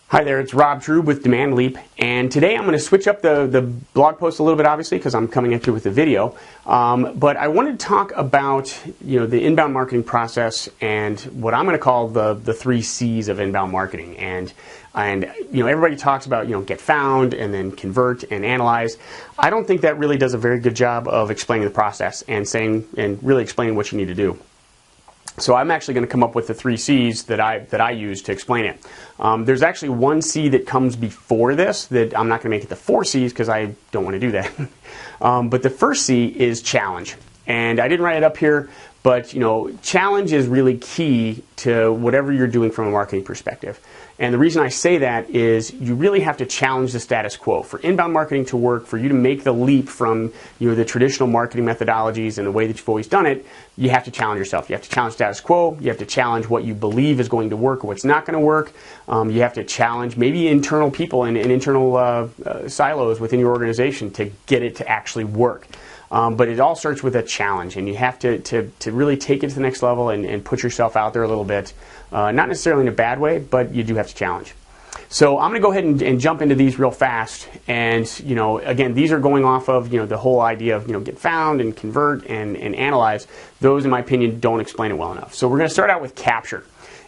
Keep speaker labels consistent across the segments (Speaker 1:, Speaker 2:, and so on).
Speaker 1: Hi there, it's Rob Trube with demandLEAP, and today I'm going to switch up the blog post a little bit, obviously, because I'm coming at you with a video. But I wanted to talk about the inbound marketing process and what I'm going to call the 3 C's of inbound marketing. And everybody talks about get found and then convert and analyze. I don't think that really does a very good job of explaining the process and really explaining what you need to do. So I'm actually going to come up with the 3 C's that I use to explain it. There's actually 1 C that comes before this that I'm not going to make it the 4 C's because I don't want to do that. But the first C is challenge. And I didn't write it up here, but challenge is really key to whatever you're doing from a marketing perspective. And the reason I say that is you really have to challenge the status quo. For inbound marketing to work, for you to make the leap from the traditional marketing methodologies and the way that you've always done it, you have to challenge yourself. You have to challenge status quo. You have to challenge what you believe is going to work or what's not going to work. You have to challenge maybe internal people and internal silos within your organization to get it to actually work. But it all starts with a challenge, and you have to really take it to the next level and put yourself out there a little bit. Not necessarily in a bad way, but you do have to challenge. So I'm going to go ahead and jump into these real fast. And again, these are going off of the whole idea of get found and convert and analyze. Those, in my opinion, don't explain it well enough. So we're going to start out with capture.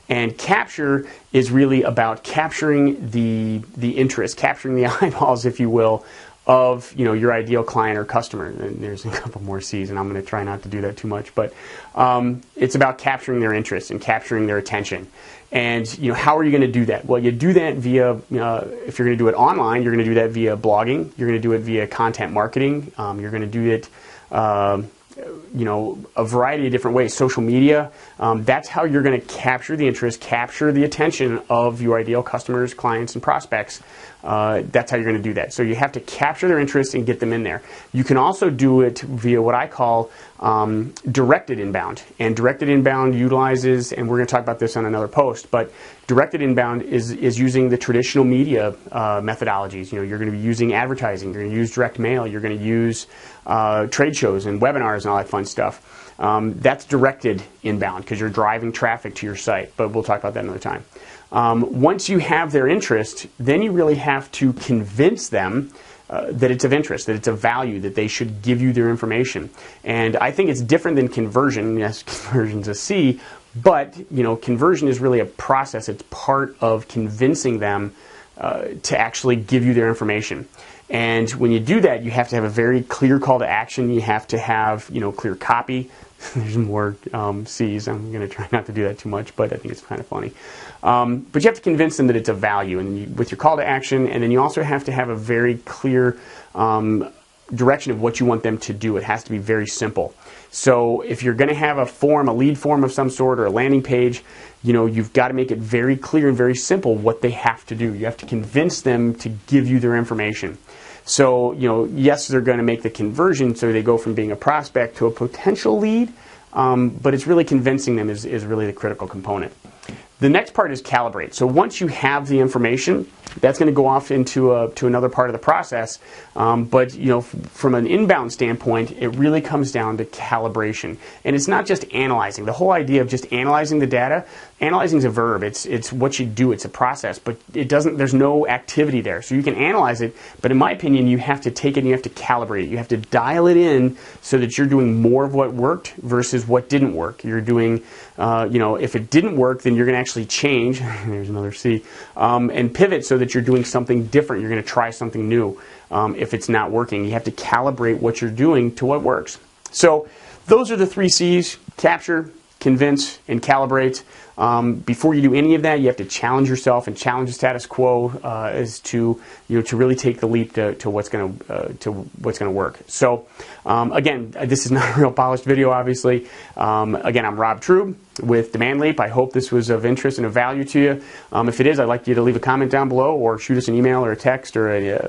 Speaker 1: And capture is really about capturing the interest, capturing the eyeballs, if you will, of your ideal client or customer. And there's a couple more C's, and I'm going to try not to do that too much, but it's about capturing their interest and capturing their attention. And how are you going to do that? Well, you do that via if you're going to do it online, you're going to do that via blogging. You're going to do it via content marketing. You're going to do it a variety of different ways. Social media, that's how you're going to capture the interest, capture the attention of your ideal customers, clients, and prospects. That's how you're going to do that. So you have to capture their interest and get them in there. You can also do it via what I call directed inbound. And directed inbound utilizes, and we're going to talk about this on another post, but directed inbound is using the traditional media methodologies. You're going to be using advertising, you're going to use direct mail, you're going to use trade shows and webinars and all that fun stuff. That's directed inbound because you're driving traffic to your site, but we'll talk about that another time. Once you have their interest, then you really have to convince them that it's of interest, that it's of value, that they should give you their information. And I think it's different than conversion. Yes, conversion's a C, but conversion is really a process. It's part of convincing them to actually give you their information. And when you do that, you have to have a very clear call to action. You have to have clear copy. There's more C's. I'm going to try not to do that too much, but I think it's kind of funny. But you have to convince them that it's of value, and with your call to action, and then you also have to have a very clear direction of what you want them to do. It has to be very simple. So if you're going to have a lead form of some sort or a landing page, you've got to make it very clear and very simple what they have to do. You have to convince them to give you their information. So, yes, they're going to make the conversion so they go from being a prospect to a potential lead, but it's really convincing them is really the critical component. The next part is calibrate. So once you have the information, that's going to go off into to another part of the process. But from an inbound standpoint, it really comes down to calibration. And it's not just analyzing. The whole idea of just analyzing the data, analyzing is a verb. It's what you do. It's a process, but there's no activity there. So you can analyze it, but in my opinion, you have to take it and you have to calibrate it. You have to dial it in so that you're doing more of what worked versus what didn't work. You're doing, if it didn't work, then you're going to actually change. There's another C, and pivot so that you're doing something different. You're going to try something new. If it's not working, you have to calibrate what you're doing to what works. So those are the 3 C's: capture, convince, and calibrate. Before you do any of that, you have to challenge yourself and challenge the status quo as to to really take the leap to what's going to work. So again, this is not a real polished video, obviously. Again, I'm Rob Trube with demandLEAP. I hope this was of interest and of value to you. If it is, I'd like you to leave a comment down below, or shoot us an email or a text, or hit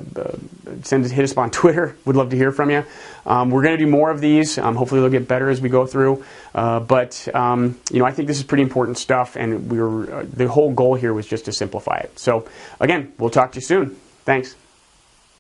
Speaker 1: us up on Twitter. Would love to hear from you. We're going to do more of these. Hopefully, they'll get better as we go through. But I think this is pretty important stuff, and the whole goal here was just to simplify it. So again, we'll talk to you soon. Thanks.